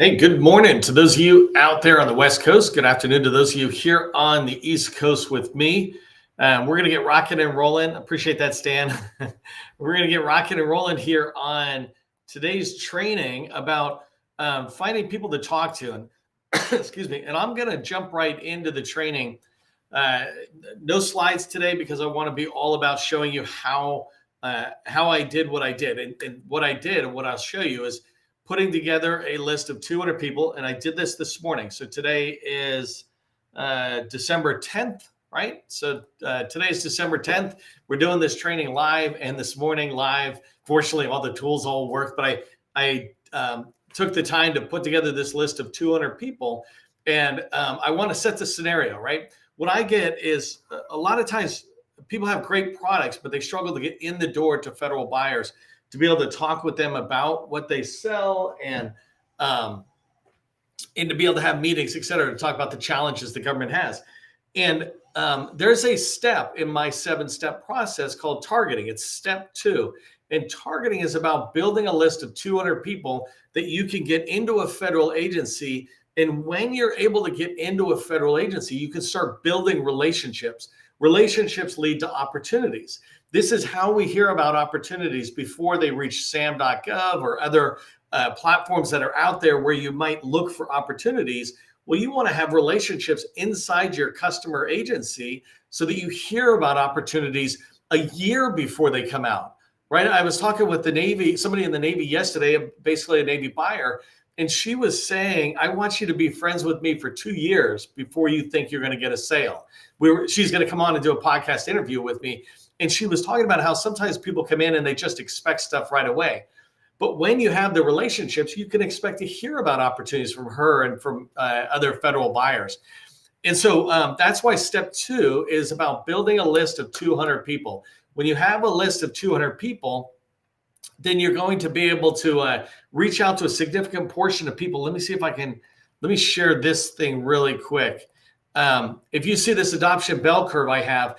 Hey, good morning to those of you out there on the West Coast. Good afternoon to those of you here on the East Coast with me. We're going to get rocking and rolling. Appreciate that, Stan. We're going to get rocking and rolling here on today's training about finding people to talk to. And excuse me. And I'm going to jump right into the training. Uh, no slides today because I want to be all about showing you how I did what I did. And what I did and what I'll show you is putting together a list of 200 people. And I did this morning. So today is December 10th, right? So today is December 10th. We're doing this training live and this morning live. Fortunately, all the tools all work, but I took the time to put together this list of 200 people. And I want to set the scenario, right? What I get is a lot of times people have great products, but they struggle to get in the door to federal buyers, to be able to talk with them about what they sell and to be able to have meetings, et cetera, to talk about the challenges the government has. And there's a step in my 7-step process called targeting. It's step 2. And targeting is about building a list of 200 people that you can get into a federal agency. And when you're able to get into a federal agency, you can start building relationships. Relationships lead to opportunities. This is how we hear about opportunities before they reach SAM.gov or other platforms that are out there where you might look for opportunities. Well, you want to have relationships inside your customer agency so that you hear about opportunities a year before they come out, right? I was talking with the Navy, somebody in the Navy yesterday, basically a Navy buyer, and she was saying, I want you to be friends with me for 2 years before you think you're going to get a sale. She's going to come on and do a podcast interview with me. And she was talking about how sometimes people come in and they just expect stuff right away. But when you have the relationships, you can expect to hear about opportunities from her and from other federal buyers. And so that's why step 2 is about building a list of 200 people. When you have a list of 200 people, then you're going to be able to reach out to a significant portion of people. Let me share this thing really quick. If you see this adoption bell curve I have,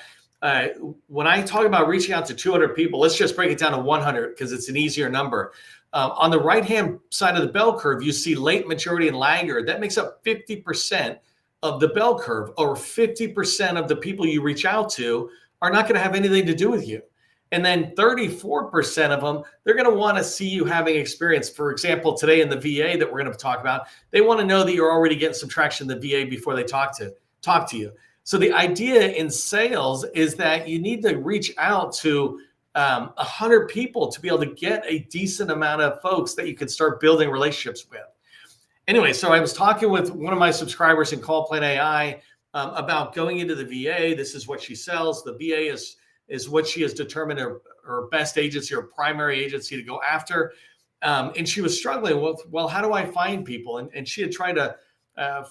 when I talk about reaching out to 200 people, let's just break it down to 100 because it's an easier number. On the right-hand side of the bell curve, you see late maturity and laggard. That makes up 50% of the bell curve, or 50% of the people you reach out to are not going to have anything to do with you. And then 34% of them, they're going to want to see you having experience. For example, today in the VA that we're going to talk about, they want to know that you're already getting some traction in the VA before they talk to you. So the idea in sales is that you need to reach out to 100 people to be able to get a decent amount of folks that you can start building relationships with. Anyway, so I was talking with one of my subscribers in CallPlan AI about going into the VA. This is what she sells. The VA is what she has determined her best agency or primary agency to go after. And she was struggling with, well, how do I find people? And she had tried to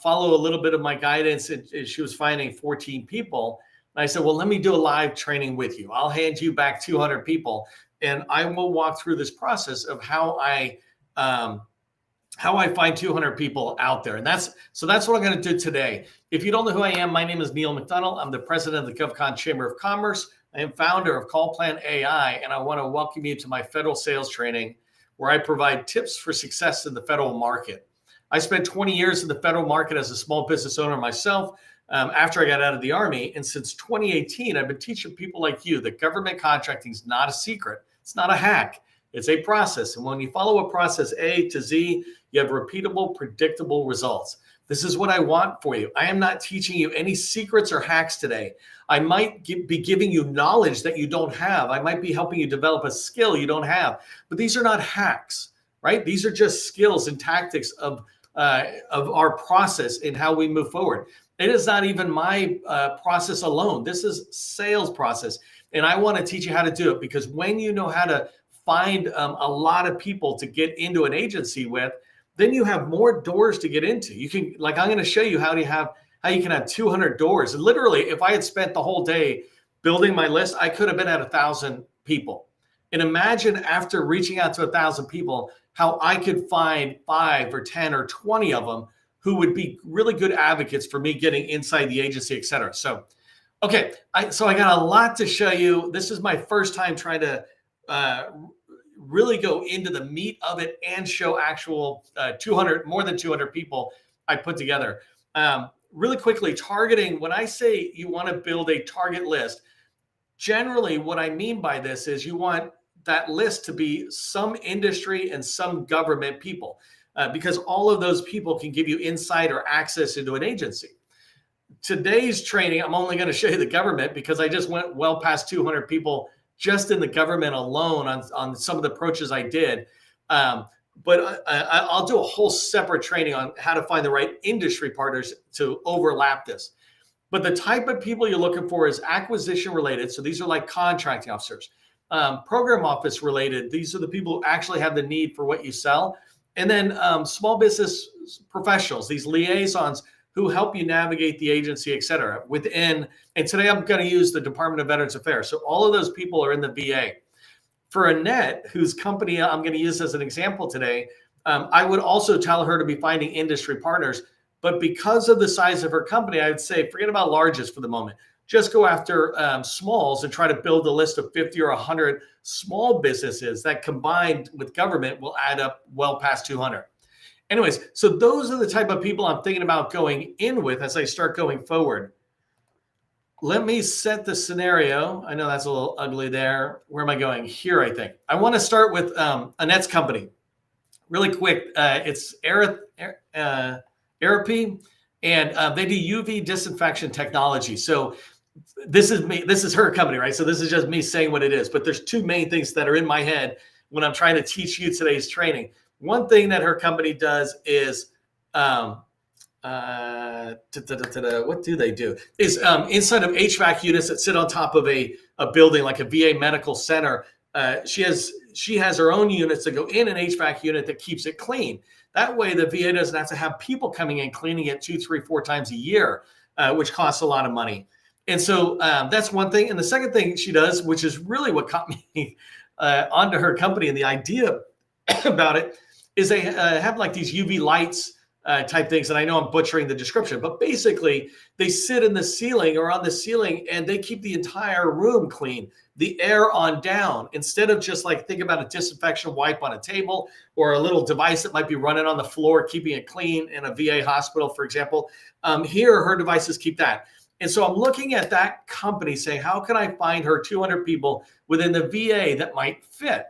follow a little bit of my guidance, and she was finding 14 people. And I said, well, let me do a live training with you. I'll hand you back 200 people, and I will walk through this process of how I find 200 people out there. And that's what I'm going to do today. If you don't know who I am, my name is Neil McDonald. I'm the president of the GovCon Chamber of Commerce. I am founder of CallPlan AI, and I want to welcome you to my federal sales training, where I provide tips for success in the federal market. I spent 20 years in the federal market as a small business owner myself after I got out of the Army. And since 2018, I've been teaching people like you that government contracting is not a secret. It's not a hack. It's a process. And when you follow a process A to Z, you have repeatable, predictable results. This is what I want for you. I am not teaching you any secrets or hacks today. I might be giving you knowledge that you don't have. I might be helping you develop a skill you don't have. But these are not hacks, right? These are just skills and tactics of our process and how we move forward. It is not even my process alone. This is sales process. And I want to teach you how to do it, because when you know how to find a lot of people to get into an agency with, then you have more doors to get into. You can, like, I'm going to show you how you can have 200 doors. And literally, if I had spent the whole day building my list, I could have been at 1,000 people. And imagine after reaching out to 1,000 people, how I could find 5 or 10 or 20 of them who would be really good advocates for me getting inside the agency, et cetera. So, so I got a lot to show you. This is my first time trying to really go into the meat of it and show actual more than 200 people I put together. Really quickly, targeting, when I say you want to build a target list, generally what I mean by this is you want that list to be some industry and some government people, because all of those people can give you insight or access into an agency. Today's training, I'm only going to show you the government because I just went well past 200 people just in the government alone on some of the approaches I did. But I'll do a whole separate training on how to find the right industry partners to overlap this. But the type of people you're looking for is acquisition related. So these are like contracting officers, program office related. These are the people who actually have the need for what you sell. And then small business professionals, these liaisons who help you navigate the agency, et cetera, within. And today I'm going to use the Department of Veterans Affairs. So all of those people are in the VA. For Annette, whose company I'm going to use as an example today, I would also tell her to be finding industry partners. But because of the size of her company, I would say forget about larges for the moment. Just go after smalls and try to build a list of 50 or 100 small businesses that combined with government will add up well past 200. Anyways, so those are the type of people I'm thinking about going in with as I start going forward. Let me set the scenario. I know that's a little ugly there. Where am I going? Here, I think. I want to start with Annette's company. Really quick, it's Aerapy, and they do UV disinfection technology. So this is her company, right? So this is just me saying what it is. But there's two main things that are in my head when I'm trying to teach you today's training. One thing that her company does is what do they do? Is inside of HVAC units that sit on top of a building like a VA medical center. She has her own units that go in an HVAC unit that keeps it clean. That way, the VA doesn't have to have people coming in cleaning it 2, 3, 4 times a year, which costs a lot of money. And so that's one thing. And the second thing she does, which is really what got me onto her company and the idea about it, is they have like these UV lights type things. And I know I'm butchering the description, but basically they sit in the ceiling or on the ceiling and they keep the entire room clean, the air on down, instead of just like think about a disinfection wipe on a table or a little device that might be running on the floor, keeping it clean in a VA hospital, for example. Here, her devices keep that. And so I'm looking at that company saying, how can I find her 200 people within the VA that might fit?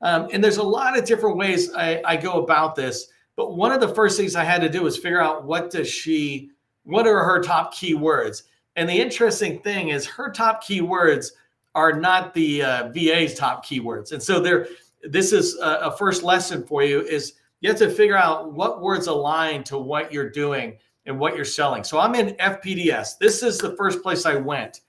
And there's a lot of different ways I go about this. But one of the first things I had to do is figure out what are her top keywords. And the interesting thing is her top keywords are not the VA's top keywords. And so this is a first lesson for you is you have to figure out what words align to what you're doing and what you're selling. So I'm in FPDS. This is the first place I went.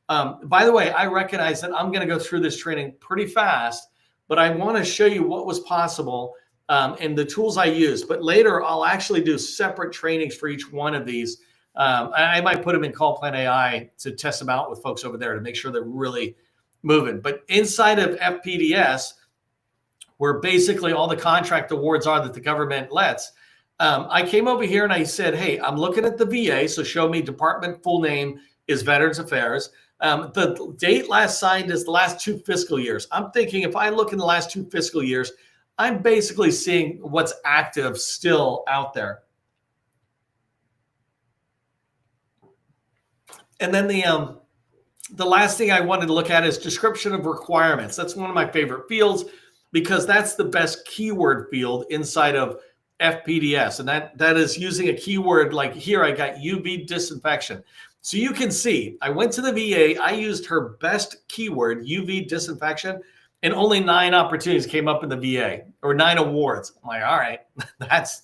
By the way, I recognize that I'm going to go through this training pretty fast, but I want to show you what was possible and the tools I use. But later, I'll actually do separate trainings for each one of these. I might put them in Call Plan AI to test them out with folks over there to make sure they're really moving. But inside of FPDS, where basically all the contract awards are that the government lets, I came over here and I said, hey, I'm looking at the VA. So show me department full name is Veterans Affairs. The date last signed is the last 2 fiscal years. I'm thinking if I look in the last 2 fiscal years, I'm basically seeing what's active still out there. And then the last thing I wanted to look at is description of requirements. That's one of my favorite fields because that's the best keyword field inside of FPDS. And that is using a keyword like here, I got UV disinfection. So you can see, I went to the VA, I used her best keyword, UV disinfection, and only 9 opportunities came up in the VA, or 9 awards. I'm like, all right, that's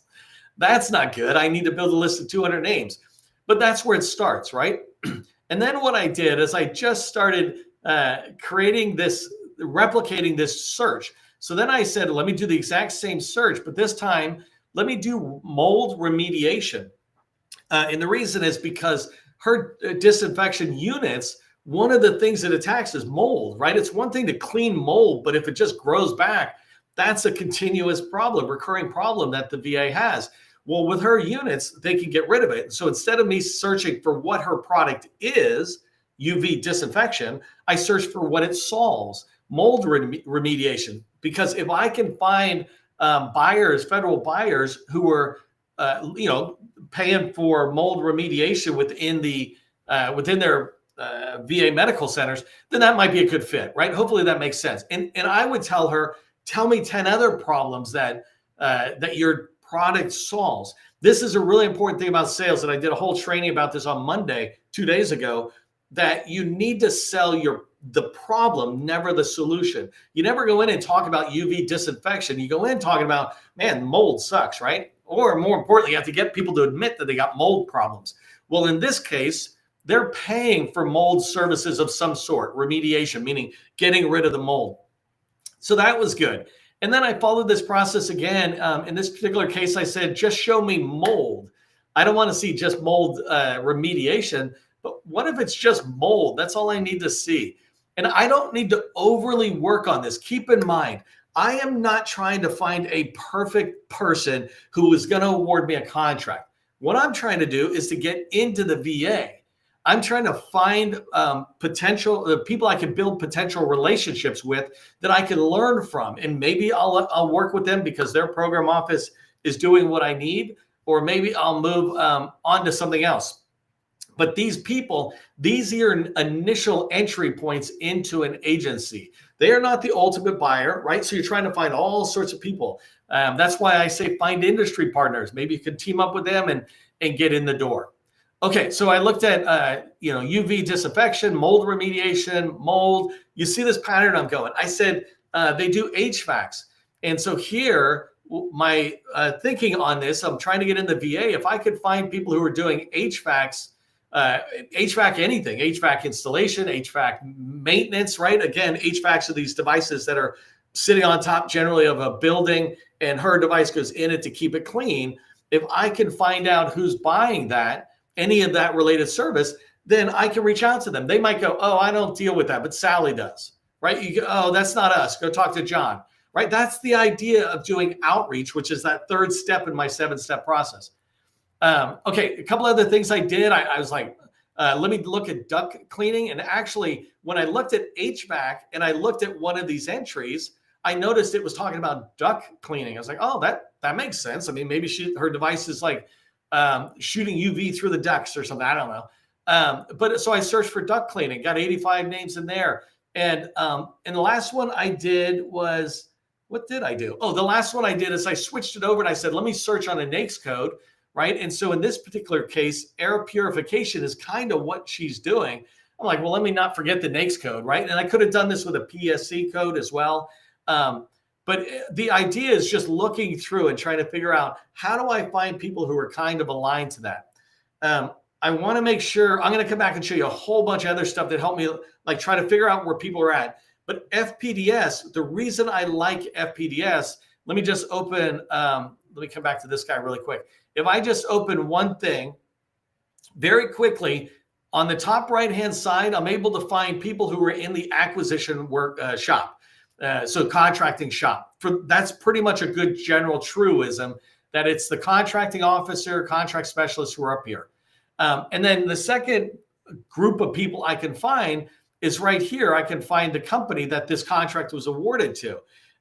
not good. I need to build a list of 200 names. But that's where it starts, right? And then what I did is I just started replicating this search. So then I said, let me do the exact same search, but this time, let me do mold remediation. And the reason is because her disinfection units, one of the things it attacks is mold, right? It's one thing to clean mold, but if it just grows back, that's a continuous problem, recurring problem that the VA has. Well, with her units, they can get rid of it. So instead of me searching for what her product is, UV disinfection, I search for what it solves, mold remediation. because if I can find buyers, federal buyers who are, paying for mold remediation within their VA medical centers, then that might be a good fit, right? Hopefully that makes sense. And I would tell her, tell me 10 other problems that your product solves. This is a really important thing about sales, and I did a whole training about this on Monday, 2 days ago, that you need to sell the problem, never the solution. You never go in and talk about UV disinfection. You go in talking about, man, mold sucks, right? Or more importantly, you have to get people to admit that they got mold problems. Well, in this case, they're paying for mold services of some sort, remediation, meaning getting rid of the mold. So that was good. And then I followed this process again. In this particular case, I said, just show me mold. I don't want to see just mold remediation, but what if it's just mold? That's all I need to see. And I don't need to overly work on this. Keep in mind, I am not trying to find a perfect person who is going to award me a contract. What I'm trying to do is to get into the VA. I'm trying to find potential people I can build potential relationships with that I can learn from. And maybe I'll work with them because their program office is doing what I need, or maybe I'll move on to something else. But these people, these are your initial entry points into an agency. They are not the ultimate buyer, right? So you're trying to find all sorts of people. That's why I say find industry partners. Maybe you can team up with them and get in the door. Okay, so I looked at UV disinfection, mold remediation, mold. You see this pattern I'm going. I said they do HVACs. And so here, my thinking on this, I'm trying to get in the VA. If I could find people who are doing HVACs, HVAC anything, HVAC installation, HVAC maintenance, right? Again, HVACs are these devices that are sitting on top generally of a building, and her device goes in it to keep it clean. If I can find out who's buying that, any of that related service, then I can reach out to them. They might go, oh, I don't deal with that, but Sally does, right? You go, oh, that's not us. Go talk to John, right? That's the idea of doing outreach, which is that third step in my 7-step process. Okay, a couple other things I did. I was like, let me look at duct cleaning. And actually, when I looked at HVAC and I looked at one of these entries, I noticed it was talking about duct cleaning. I was like, oh, that makes sense. I mean, maybe her device is like shooting UV through the ducts or something. I don't know. But so I searched for duct cleaning, got 85 names in there. And the last one I did was, what did I do? Oh, the last one I did is I switched it over and I said, let me search on a NAICS code, right? And so in this particular case, air purification is kind of what she's doing. I'm like, well, let me not forget the NAICS code, right? And I could have done this with a PSC code as well. But the idea is just looking through and trying to figure out, how do I find people who are kind of aligned to that? I want to make sure, I'm going to come back and show you a whole bunch of other stuff that help me like try to figure out where people are at. But FPDS, the reason I like FPDS, let me just open, let me come back to this guy really quick. If I just open one thing very quickly, on the top right-hand side, I'm able to find people who are in the acquisition work shop. So contracting shop. That's pretty much a good general truism, that it's the contracting officer, contract specialists who are up here. And then the second group of people I can find is right here. I can find the company that this contract was awarded to.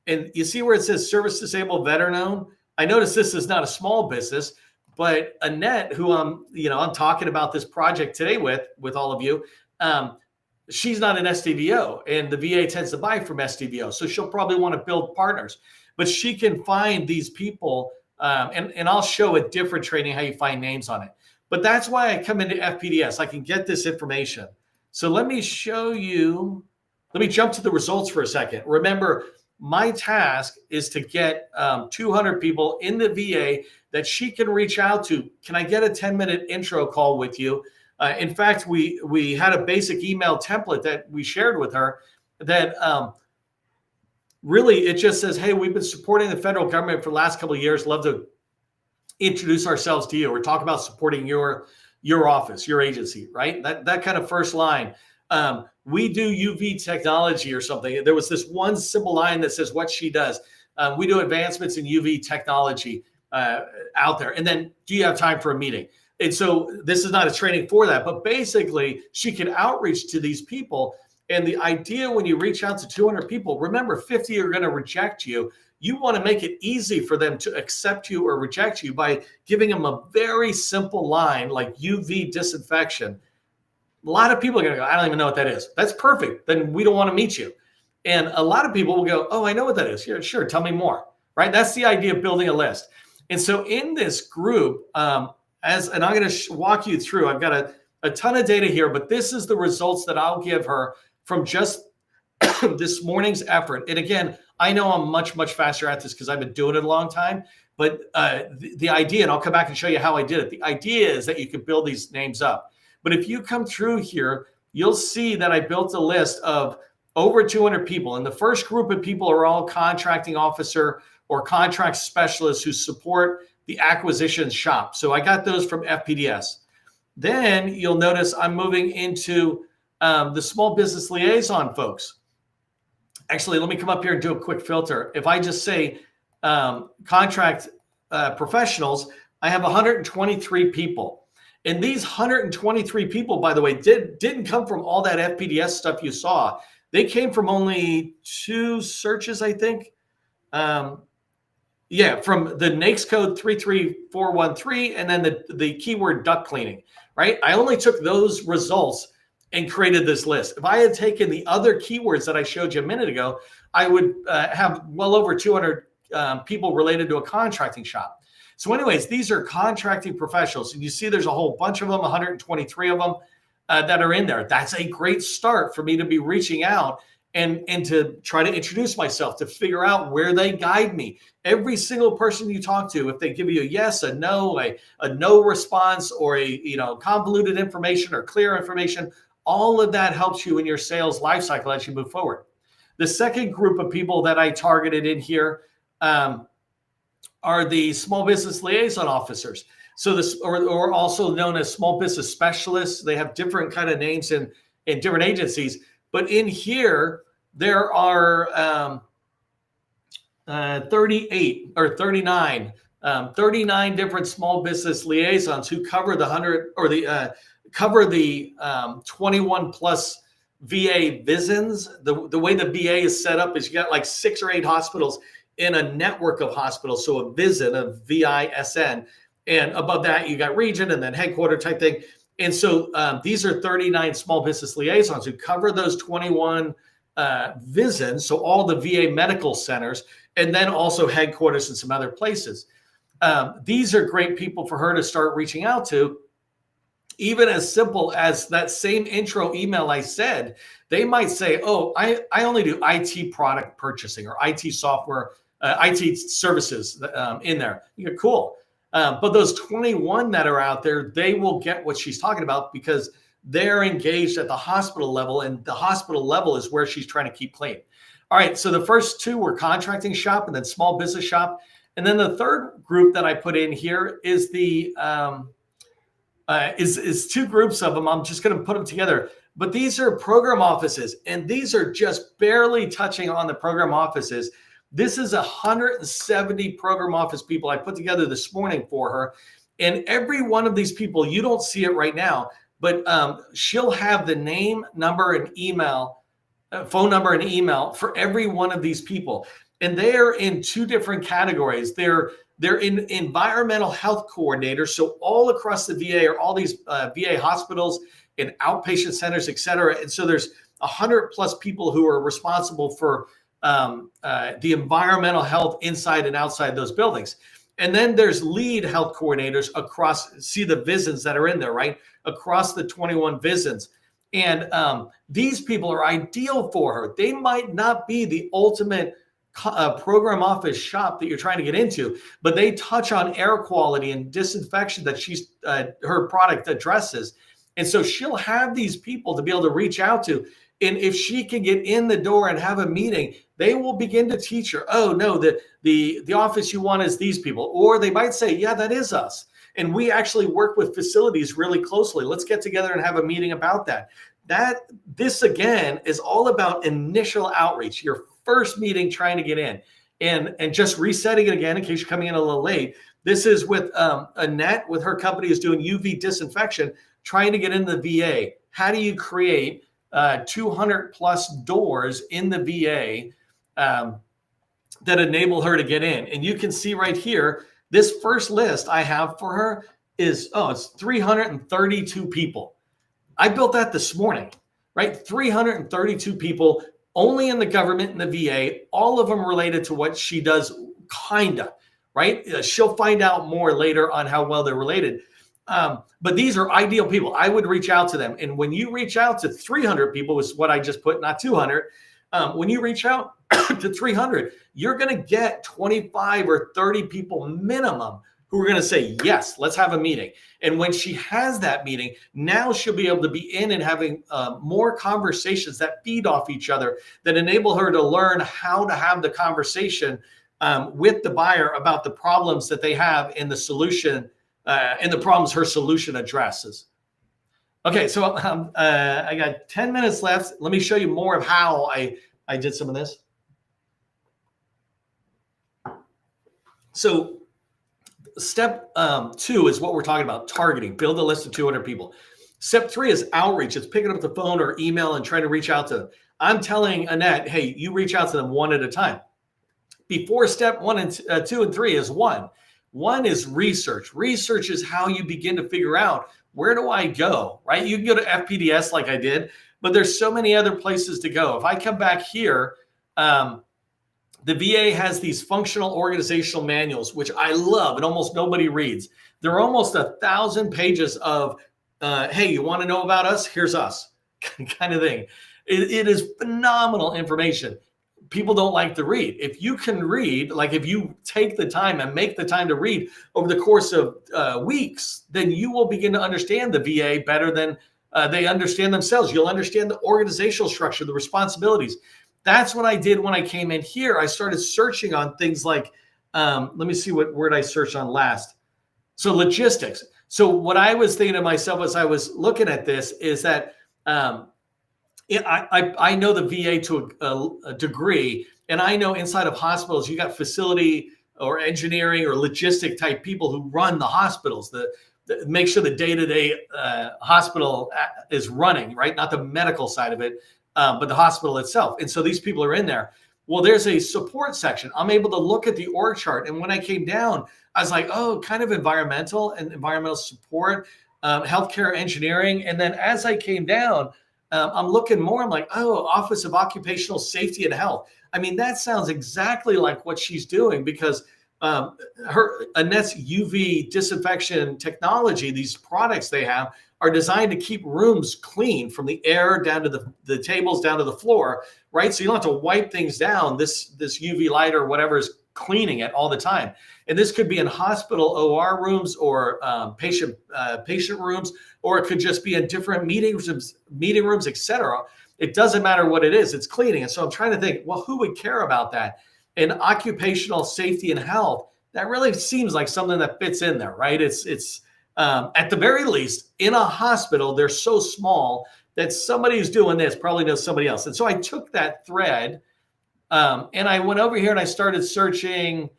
And you see where it says service disabled veteran owned? I notice this is not a small business, but Annette, who I'm talking about this project today with all of you, she's not an SDVO, and the VA tends to buy from SDVO. So she'll probably want to build partners, but she can find these people. And I'll show a different training how you find names on it. But that's why I come into FPDS. I can get this information. So let me show you. Let me jump to the results for a second. Remember, my task is to get 200 people in the VA that she can reach out to. Can I get a 10-minute intro call with you? In fact, we had a basic email template that we shared with her that really it just says, hey, we've been supporting the federal government for the last couple of years. Love to introduce ourselves to you or talk about supporting your office, your agency, right? That kind of first line. We do UV technology or something. There was this one simple line that says what she does. We do advancements in UV technology out there. And then, do you have time for a meeting? And so this is not a training for that, but basically she can outreach to these people. And the idea when you reach out to 200 people, remember 50 are going to reject you. You want to make it easy for them to accept you or reject you by giving them a very simple line like UV disinfection. A lot of people are going to go, I don't even know what that is. That's perfect. Then we don't want to meet you. And a lot of people will go, oh, I know what that is. Yeah, sure. Tell me more. Right. That's the idea of building a list. And so in this group, and I'm going to walk you through, I've got a ton of data here, but this is the results that I'll give her from just this morning's effort. And again, I know I'm much, much faster at this because I've been doing it a long time. But the idea, and I'll come back and show you how I did it. The idea is that you can build these names up. But if you come through here, you'll see that I built a list of over 200 people. And the first group of people are all contracting officer or contract specialists who support the acquisitions shop. So I got those from FPDS. Then you'll notice I'm moving into the small business liaison folks. Actually, let me come up here and do a quick filter. If I just say contract professionals, I have 123 people. And these 123 people, by the way, didn't come from all that FPDS stuff you saw. They came from only 2 searches, I think. From the NAICS code 33413 and then the keyword duct cleaning, right? I only took those results and created this list. If I had taken the other keywords that I showed you a minute ago, I would have well over 200 people related to a contracting shop. So anyways, these are contracting professionals. And you see there's a whole bunch of them, 123 of them that are in there. That's a great start for me to be reaching out and to try to introduce myself, to figure out where they guide me. Every single person you talk to, if they give you a yes, a no response, or a convoluted information or clear information, all of that helps you in your sales life cycle as you move forward. The second group of people that I targeted in here are the small business liaison officers. So this, or also known as small business specialists. They have different kind of names in different agencies. But in here, there are 38 or 39 different small business liaisons who cover the 100 or the 21 plus VA VISNs. The way the VA is set up is you got like 6 or 8 hospitals in a network of hospitals. So a VISN, a VISN, and above that you got region and then headquarter type thing. And so these are 39 small business liaisons who cover those 21 VISNs, so all the VA medical centers, and then also headquarters and some other places. These are great people for her to start reaching out to. Even as simple as that same intro email I said, they might say, oh, I only do IT product purchasing or IT software, IT services in there. You go, cool. But those 21 that are out there, they will get what she's talking about because they're engaged at the hospital level, and the hospital level is where she's trying to keep clean. All right, so the first 2 were contracting shop and then small business shop. And then the third group that I put in here is the is 2 groups of them. I'm just going to put them together. But these are program offices, and these are just barely touching on the program offices. This is 170 program office people I put together this morning for her. And every one of these people, you don't see it right now, but she'll have the name, number, and email, phone number and email for every one of these people. And they are in 2 different categories. They're in environmental health coordinators. So all across the VA are all these VA hospitals and outpatient centers, et cetera. And so there's 100 plus people who are responsible for the environmental health inside and outside those buildings. And then there's lead health coordinators across, see the VISNs that are in there, right? Across the 21 VISNs. And these people are ideal for her. They might not be the ultimate program office shop that you're trying to get into, but they touch on air quality and disinfection that she's her product addresses. And so she'll have these people to be able to reach out to. And if she can get in the door and have a meeting, they will begin to teach her, oh, no, the office you want is these people. Or they might say, yeah, that is us. And we actually work with facilities really closely. Let's get together and have a meeting about that. This, again, is all about initial outreach, your first meeting trying to get in. And just resetting it again in case you're coming in a little late. This is with Annette, with her company is doing UV disinfection, trying to get into the VA. How do you create 200 plus doors in the VA that enable her to get in. And you can see right here, this first list I have for her is, it's 332 people. I built that this morning, right? 332 people only in the government and the VA, all of them related to what she does, kinda, right? She'll find out more later on how well they're related. But these are ideal people. I would reach out to them. And when you reach out to 300 people, is what I just put, not 200. When you reach out to 300, you're going to get 25 or 30 people minimum who are going to say, yes, let's have a meeting. And when she has that meeting, now she'll be able to be in and having more conversations that feed off each other, that enable her to learn how to have the conversation with the buyer about the problems that they have in the solution and the problems her solution addresses. Okay, so I got 10 minutes left. Let me show you more of how I did some of this. So step 2 is what we're talking about, targeting, build a list of 200 people. Step 3 is outreach. It's picking up the phone or email and trying to reach out to them. I'm telling Annette, hey, you reach out to them one at a time. Before step 1 and 2 and 3 is 1. 1 is research. Research is how you begin to figure out, where do I go, right? You can go to FPDS like I did, but there's so many other places to go. If I come back here, the VA has these functional organizational manuals, which I love and almost nobody reads. There are almost 1,000 pages of, hey, you want to know about us? Here's us, kind of thing. It is phenomenal information. People don't like to read. If you can read, like if you take the time and make the time to read over the course of weeks, then you will begin to understand the VA better than they understand themselves. You'll understand the organizational structure, the responsibilities. That's what I did when I came in here. I started searching on things like, let me see what word I searched on last. So logistics. So what I was thinking to myself as I was looking at this is that I know the VA to a degree, and I know inside of hospitals, you got facility or engineering or logistic type people who run the hospitals, make sure the day-to-day hospital is running, right? Not the medical side of it, but the hospital itself. And so these people are in there. Well, there's a support section. I'm able to look at the org chart. And when I came down, I was like, oh, kind of environmental and environmental support, healthcare engineering. And then as I came down, I'm looking more, I'm like, oh, Office of Occupational Safety and Health. I mean, that sounds exactly like what she's doing, because Annette's UV disinfection technology, these products they have, are designed to keep rooms clean from the air down to the tables, down to the floor, right? So you don't have to wipe things down. This UV light or whatever is cleaning it all the time. And this could be in hospital OR rooms or patient rooms, or it could just be in different meeting rooms, etc. It doesn't matter what it is, it's cleaning. And so I'm trying to think, well, who would care about that? And occupational safety and health, that really seems like something that fits in there, right? It's at the very least, in a hospital, they're so small that somebody who's doing this probably knows somebody else. And so I took that thread and I went over here and I started searching.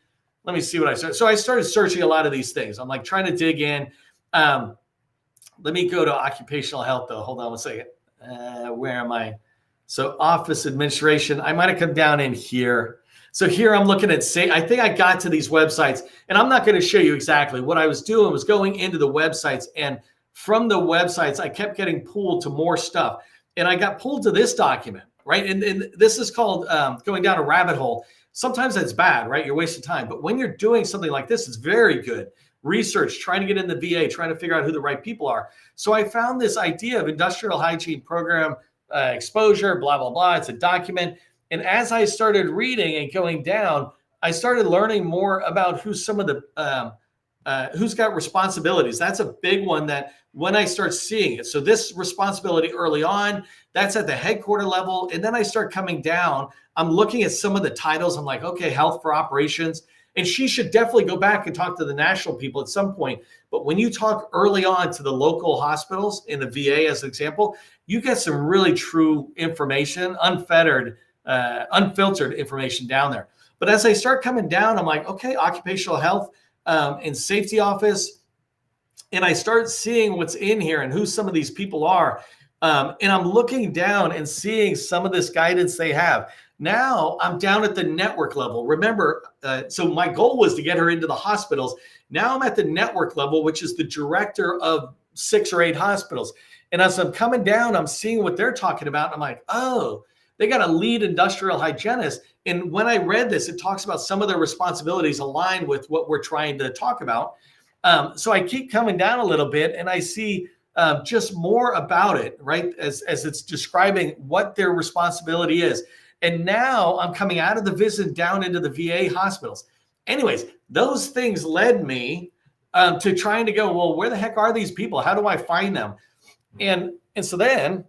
Let me see what I started. So I started searching a lot of these things. I'm like trying to dig in. Let me go to occupational health though. Hold on one second. Where am I? So office administration, I might've come down in here. So here I'm looking at, I think I got to these websites, and I'm not going to show you exactly. What I was doing was going into the websites, and from the websites, I kept getting pulled to more stuff. And I got pulled to this document, right? And this is called going down a rabbit hole. Sometimes that's bad, right? You're wasting time. But when you're doing something like this, it's very good. Research, trying to get in the VA, trying to figure out who the right people are. So I found this idea of industrial hygiene program exposure, blah, blah, blah. It's a document. And as I started reading and going down, I started learning more about who's some of the, who's got responsibilities. That's a big one that when I start seeing it. So this responsibility early on, that's at the headquarter level. And then I start coming down, I'm looking at some of the titles. I'm like, okay, health for operations. And she should definitely go back and talk to the national people at some point. But when you talk early on to the local hospitals in the VA, as an example, you get some really true information, unfettered, unfiltered information down there. But as I start coming down, I'm like, okay, occupational health and safety office. And I start seeing what's in here and who some of these people are. And I'm looking down and seeing some of this guidance they have. Now I'm down at the network level. Remember, so my goal was to get her into the hospitals. Now I'm at the network level, which is the director of 6 or 8 hospitals. And as I'm coming down, I'm seeing what they're talking about. I'm like, oh, they got a lead industrial hygienist. And when I read this, it talks about some of their responsibilities align with what we're trying to talk about. So I keep coming down a little bit and I see just more about it, right? As it's describing what their responsibility is. And now I'm coming out of the visit down into the VA hospitals. Anyways, those things led me to trying to go, well, where the heck are these people? How do I find them? And so then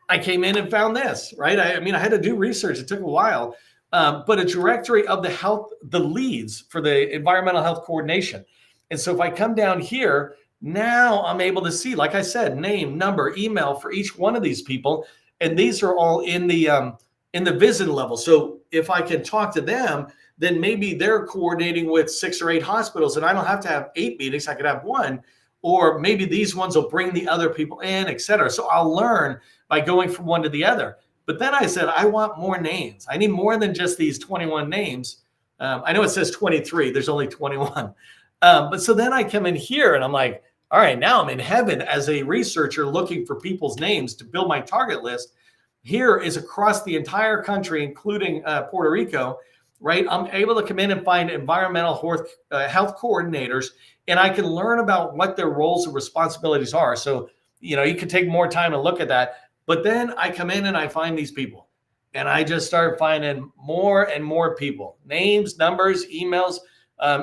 I came in and found this, right? I mean, I had to do research. It took a while, but a directory of the leads for the environmental health coordination. And so if I come down here, now I'm able to see, like I said, name, number, email for each one of these people. And these are all in the visit level. So if I can talk to them, then maybe they're coordinating with 6 or 8 hospitals and I don't have to have 8 meetings. I could have 1, or maybe these ones will bring the other people in, et cetera. So I'll learn by going from one to the other. But then I said, I want more names. I need more than just these 21 names. I know it says 23, there's only 21. But so then I come in here and I'm like, all right, now I'm in heaven as a researcher looking for people's names to build my target list. Here is across the entire country, including Puerto Rico, right? I'm able to come in and find environmental health coordinators, and I can learn about what their roles and responsibilities are. So, you can take more time to look at that. But then I come in and I find these people, and I just start finding more and more people, names, numbers, emails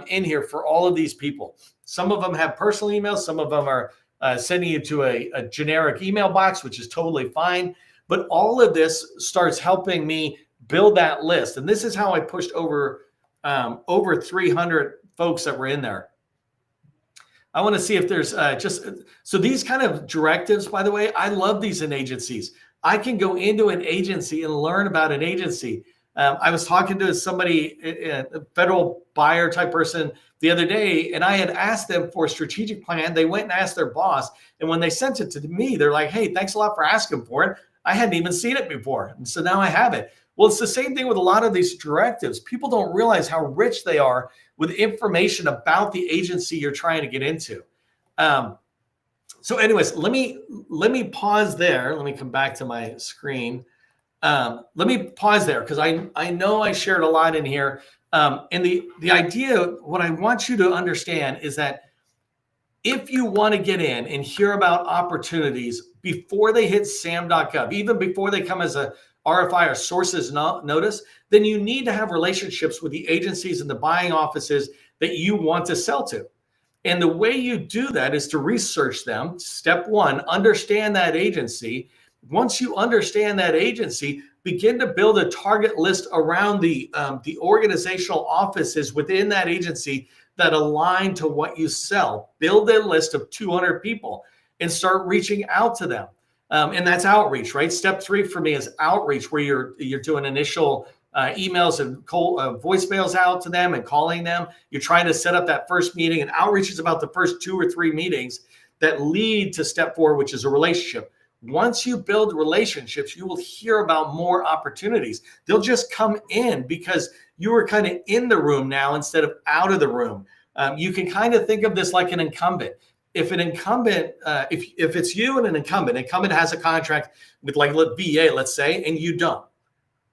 in here for all of these people. Some of them have personal emails. Some of them are sending you to a generic email box, which is totally fine. But all of this starts helping me build that list. And this is how I pushed over 300 folks that were in there. I want to see if there's so these kind of directives, by the way, I love these in agencies. I can go into an agency and learn about an agency. I was talking to somebody, a federal buyer type person the other day, and I had asked them for a strategic plan. They went and asked their boss. And when they sent it to me, they're like, hey, thanks a lot for asking for it. I hadn't even seen it before. And so now I have it. Well, it's the same thing with a lot of these directives. People don't realize how rich they are with information about the agency you're trying to get into. So anyways, let me pause there. Let me come back to my screen. Let me pause there because I know I shared a lot in here. And the idea, what I want you to understand is that if you want to get in and hear about opportunities before they hit SAM.gov, even before they come as a RFI or sources notice, then you need to have relationships with the agencies and the buying offices that you want to sell to. And the way you do that is to research them. Step 1, understand that agency. Once you understand that agency, begin to build a target list around the organizational offices within that agency that align to what you sell. Build a list of 200 people and start reaching out to them. And that's outreach, right? Step 3 for me is outreach, where you're doing initial emails and voicemails out to them and calling them. You're trying to set up that first meeting, and outreach is about the first 2 or 3 meetings that lead to step 4, which is a relationship. Once you build relationships, you will hear about more opportunities. They'll just come in because you are kind of in the room now instead of out of the room. You can kind of think of this like an incumbent. If an incumbent, if it's you and an incumbent has a contract with like VA, let's say, and you don't.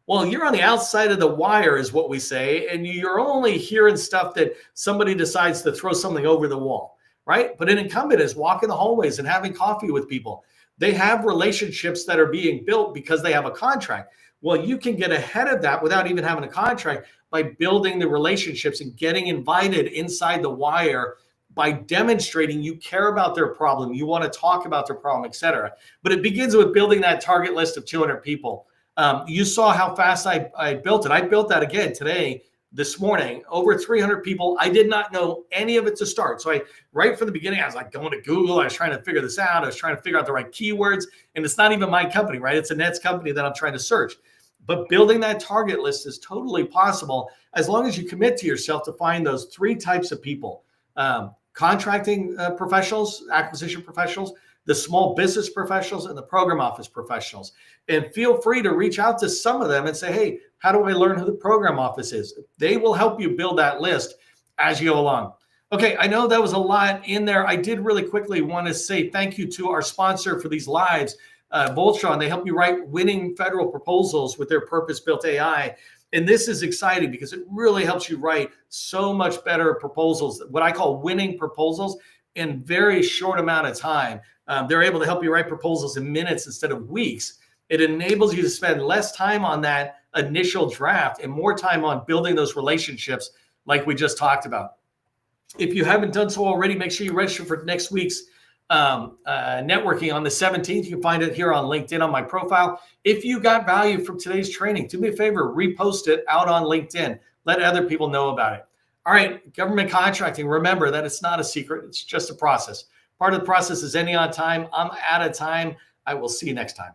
Well, you're on the outside of the wire is what we say, and you're only hearing stuff that somebody decides to throw something over the wall, right? But an incumbent is walking the hallways and having coffee with people. They have relationships that are being built because they have a contract. Well, you can get ahead of that without even having a contract by building the relationships and getting invited inside the wire by demonstrating you care about their problem, you want to talk about their problem, et cetera. But it begins with building that target list of 200 people. You saw how fast I built it. I built that again today, this morning, over 300 people. I did not know any of it to start. So right from the beginning, I was like going to Google. I was trying to figure this out. I was trying to figure out the right keywords. And it's not even my company, right? It's Annette's company that I'm trying to search. But building that target list is totally possible as long as you commit to yourself to find those 3 types of people. contracting professionals, acquisition professionals, the small business professionals, and the program office professionals. And feel free to reach out to some of them and say, hey, how do I learn who the program office is? They will help you build that list as you go along. Okay, I know that was a lot in there. I did really quickly want to say thank you to our sponsor for these lives, Voltron. They help you write winning federal proposals with their purpose-built AI. And this is exciting because it really helps you write so much better proposals, what I call winning proposals, in very short amount of time. They're able to help you write proposals in minutes instead of weeks. It enables you to spend less time on that initial draft and more time on building those relationships like we just talked about. If you haven't done so already, make sure you register for next week's networking on the 17th. You can find it here on LinkedIn on my profile. If you got value from today's training, do me a favor, repost it out on LinkedIn. Let other people know about it. All right, government contracting, remember that it's not a secret. It's just a process. Part of the process is ending on time. I'm out of time. I will see you next time.